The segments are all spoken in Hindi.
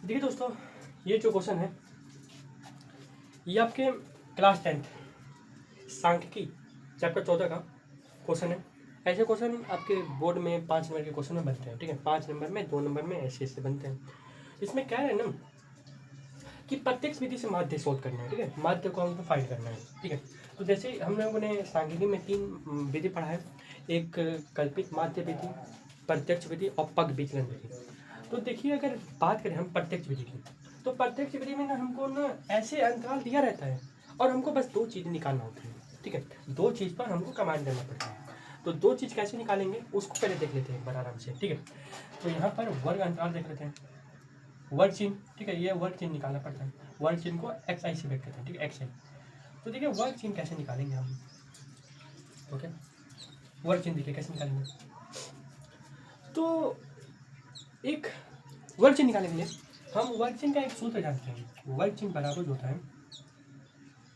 देखिए दोस्तों, ये जो क्वेश्चन है ये आपके क्लास 10 सांख्यिकी चैप्टर 14 का क्वेश्चन है। ऐसे क्वेश्चन आपके बोर्ड में 5 नंबर के क्वेश्चन में बनते हैं। ठीक है, 5 नंबर में 2 नंबर में ऐसे बनते हैं। इसमें क्या है ना कि प्रत्यक्ष विधि से माध्य शोध करना है। ठीक है, माध्य को हमको फाइंड करना है। ठीक है, तो जैसे हम लोगों ने सांख्यिकी में 3 विधि पढ़ा है, एक कल्पित माध्य विधि, प्रत्यक्ष विधि और पग विचलन विधि। तो देखिए, अगर बात करें हम प्रत्यक्ष विधि की, तो प्रत्यक्ष विधि में ना हमको ना ऐसे अंतराल दिया रहता है और हमको बस 2 चीज़ निकालना होती है। ठीक है, 2 चीज़ पर हमको कमांड करना पड़ता है। तो 2 चीज़ कैसे निकालेंगे उसको पहले देख लेते हैं एक बार आराम से। ठीक है, तो यहाँ पर वर्ग अंतराल देख लेते हैं, वर्ग चिन्ह। ठीक है, ये वर्ग चिन्ह निकालना पड़ता है। वर्ग चिन्ह को एक्स आई से व्यक्त करते हैं। ठीक है, एक्स आई। तो देखिए वर्ग चिन्ह कैसे निकालेंगे हम। ओके, वर्ग चिन्ह देखिए कैसे निकालेंगे। तो एक वर्ग चिन्ह निकालने के लिए हम वर्ग चिन्ह का एक सूत्र जानते हैं। वर्ग चिन्ह बराबर होता है,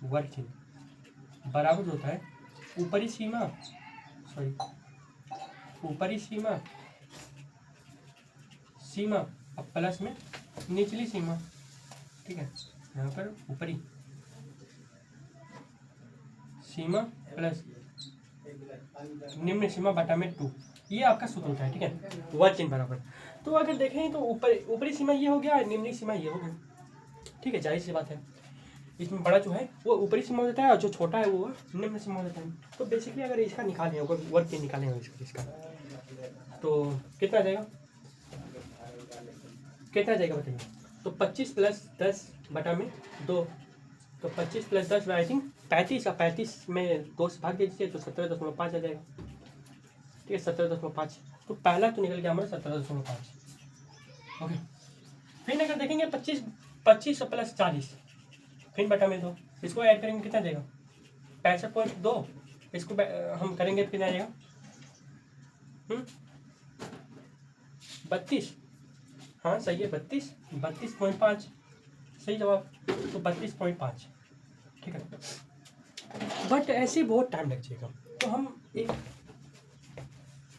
वर्ग चिन्ह बराबर होता है ऊपरी सीमा, ऊपरी सीमा अब प्लस में निचली सीमा। ठीक है, यहाँ पर ऊपरी सीमा प्लस निम्न सीमा बटा में 2, ये आपका सूत्र होता है। ठीक है, वर्ग चिन्ह बराबर। तो अगर देखें तो ऊपरी सीमा ये हो गया, निम्न सीमा ये हो गया। ठीक है, जाहिर सी बात है, इसमें बड़ा जो है वो ऊपरी सीमा हो जाता है और जो छोटा है वो निम्न सीमा हो जाता है। तो बेसिकली अगर इसका निकालें, अगर वर्ग चिन्ह निकालें इसका तो कितना जाएगा, कितना जाएगा बताइए। तो 25 प्लस 10 बटा में 2, तो 25 प्लस 10 आई थिंक 35 का 35 में 2 से भाग दीजिए तो 17.5 आ जाएगा। ठीक है, 17.5। तो पहला तो निकल गया हमारा 17.5। ओके, फिर अगर देखेंगे 25 प्लस 40 फिर बटा में 2, इसको ऐड करेंगे कितना जाएगा 65.2। इसको हम करेंगे तो कितना आएगा 32। हाँ सही है, 32.5 सही जवाब। तो 32.5। ठीक है, बट ऐसे बहुत टाइम लग जाएगा। तो हम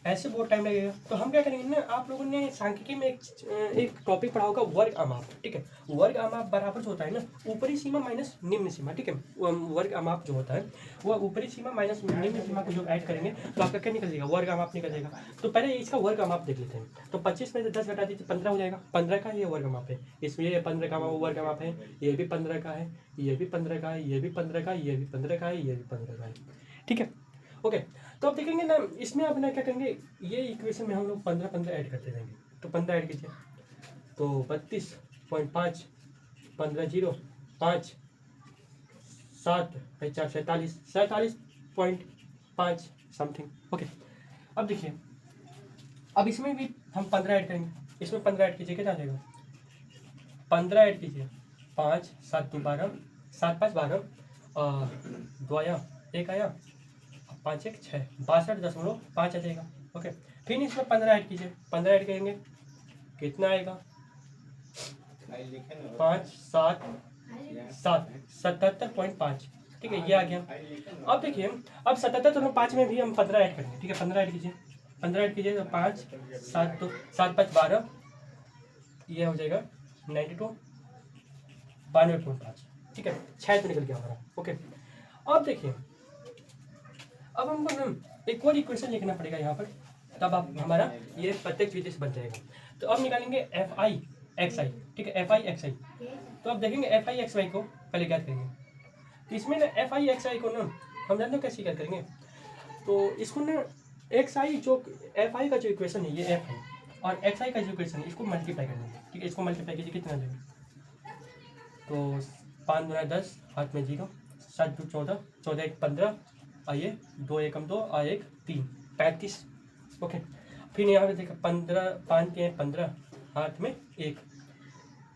ऐसे बहुत टाइम लगेगा तो हम क्या करेंगे ना, आप लोगों ने सांख्यिकी में एक टॉपिक पढ़ा होगा वर्ग अमाप। ठीक है, वर्ग अमाप बराबर जो होता है ना ऊपरी सीमा माइनस निम्न सीमा। ठीक है, वर्ग अमाप जो होता है वो ऊपरी सीमा माइनस निम्न सीमा को जो ऐड करेंगे तो आपका क्या निकल जाएगा, वर्ग अमाप निकल जाएगा। तो पहले इसका वर्ग अमाप देख लेते हैं। तो 25 में से 10 घटा दीजिए 15 हो जाएगा। 15 का ये वर्ग अमाप है, इसमें ये 15 का वर्ग अमाप है, ये भी 15 का है, ये भी 15 का है, ये भी 15 का है, ये भी 15 का है, ये भी 15 का है। ठीक है, ओके। तो आप देखेंगे ना इसमें आप ना क्या करेंगे, ये इक्वेशन में हम लोग 15 ऐड करते जाएंगे। तो 15 ऐड कीजिए तो 32.5, 15 0 5 7 4 47.5 समथिंग। ओके, अब देखिए, अब इसमें भी हम 15 ऐड करेंगे। इसमें 15 ऐड कीजिए कितना आ जाएगा, 15 ऐड कीजिए 5 7 2 12, 7 5 12, 2 आया 1 आया 5 1 6, 62.5 आ जाएगा। ओके, फिर इसमें 15 ऐड कीजिए, 15 ऐड करेंगे कितना आएगा 5 7 7 77.5। ठीक है, ये आ गया। अब देखिए, अब 77.5 में भी हम 15 ऐड करेंगे। ठीक है, 15 ऐड कीजिए, 15 ऐड कीजिए तो 5 7 2 7 5 12, ये हो जाएगा 92 92.5। ठीक है, 6 तो निकल गया हमारा। ओके, अब देखिए, अब हमको ना एक और इक्वेशन लिखना पड़ेगा यहाँ पर, तब आप हमारा ये प्रत्यक्ष विधि से बन जाएगा। तो अब निकालेंगे एफ आई एक्स आई। ठीक है, एफ आई एक्स आई। तो अब देखेंगे एफ आई एक्स वाई को पहले ज्ञात करेंगे। तो इसमें ना एफ आई एक्स आई को ना हम जानते हो कैसे ज्ञात करेंगे। तो इसको ना एक्स आई जो एफ आई का जो इक्वेशन है ये एफ है, और एक्स आई का जो इक्वेशन है इसको मल्टीप्लाई कर देंगे। ठीक है, इसको मल्टीप्लाई कीजिए कितना आ जाएगा, तो 5 दूना 10, हाथ में 0, 7 2 14, 14 1 15, आइए 2 1 2 और 1 3, 35। ओके, फिर यहाँ पे देखा 15 5 के 15, हाथ में 1,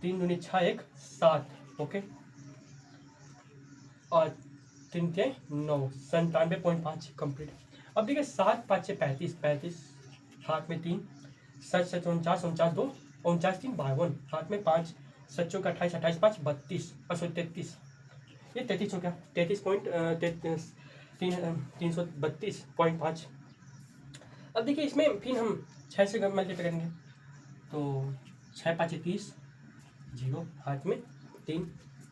3 दूनी 6 1 7। ओके, और 3 के 9, 97.5 कंप्लीट। अब देखिए 7 5 से 35, 35 हाथ में 3, 7 7 49, 49 2 49 3 52, हाथ में 5, 7 चौक 28, 28 5 32, और 33, ये 33 हो गया, 332.5। अब देखिए इसमें फिर हम 6 से मल्टीप्लाई करेंगे तो 6 5 30, 0 हाथ में 3,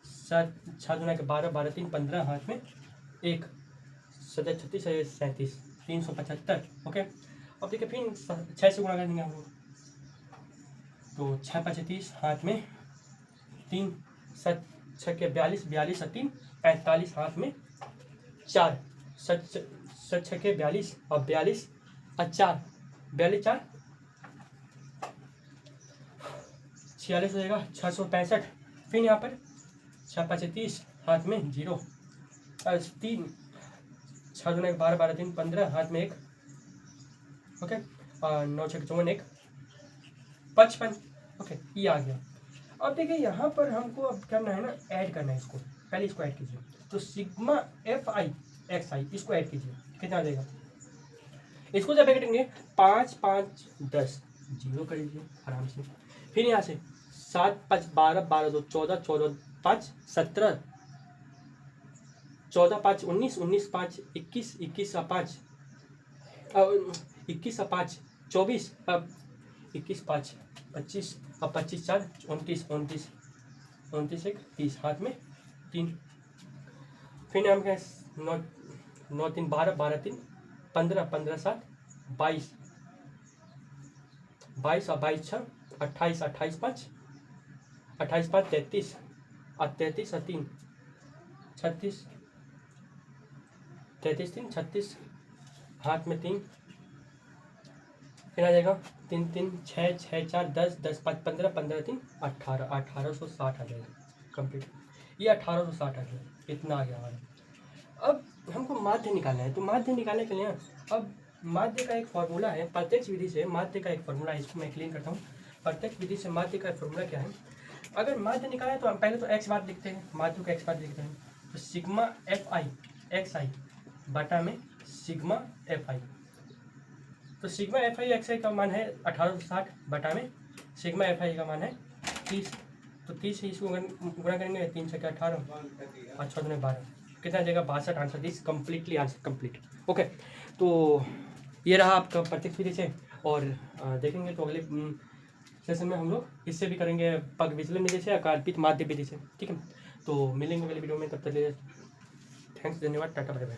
7 6 दूना के 12, 12 3 15 हाथ में 1, 7 36 37 375। ओके, अब देखिए फिर 6 से गुणा कर देंगे हम लोग, तो 6 5 30 हाथ में 3, 7 6 के 42, 42 और 3 45 हाथ में 4, 7 6 के 42 और 42 और 4, 42 4 46 हो जाएगा, 665। फिर यहाँ पर 6 5 30 हाथ में 0 और 3, 6 दूना 12, 12 3 15 हाथ में 1। ओके, और 9 6 54 1 55। ओके, ये आ गया। अब देखिए यहाँ पर हमको अब करना है ना, ऐड करना है इसको। पहले इसको ऐड कीजिए, तो सिग्मा एफ आई एक्स आई इसको ऐड कीजिए, कितना आ जाएगा? इसको जब करेंगे 5 5 10 0 कर लीजिए आराम से। फिर यहाँ से 7 5 12, 12 2 14, 14 5 17, 14 5 19, 19 5 21, 21 और 5 21 और 5 24, अब 21 5 25 और 25 4 29, 29 29 1 30 हाथ में 3। फिर हम क्या 9 9 3 12, 12 3 15, 15 7 22, 22 और 22 6 28, 28 5 28 5 33 और 33 और 3 36, 33 3 36 हाथ में 3। फिर आ जाएगा 3 3 6 6 4 10 10 5 15 15 3 18, 1860 आ जाएगा कंप्लीट। ये 1860 आ गया, इतना आ गया हमारा। अब हमको माध्य निकालना है, तो माध्य निकालने के लिए अब माध्य का एक फॉर्मूला है, प्रत्यक्ष विधि से माध्य का एक फॉर्मूला है, इसको मैं क्लीन करता हूँ। प्रत्यक्ष विधि से माध्य का फॉर्मूला क्या है? अगर माध्य निकालें तो हम पहले तो एक्स बार लिखते हैं, माध्य का एक्स बार लिखते हैं, तो सिग्मा एफ आई एक्स आई बटा में सिग्मा एफ आई। तो सिग्मा एफ आई एक्स आई का मान है 1860 बटा में सिग्मा एफ आई का मान है 30। तो 30 से इसको गुणा करेंगे, 3 से 18 और 6 में 12, कितना जाएगा? 62। Answer this completely answer complete. Okay, तो ये रहा आपका प्रत्यक्ष विधि से। और देखेंगे तो अगले सेशन में हम लोग इससे भी करेंगे, पग विचलन विधि से या कल्पित माध्य विधि से। ठीक है, तो मिलेंगे अगले वीडियो में, तब तक थैंक्स, धन्यवाद, टाटा बाय बाय।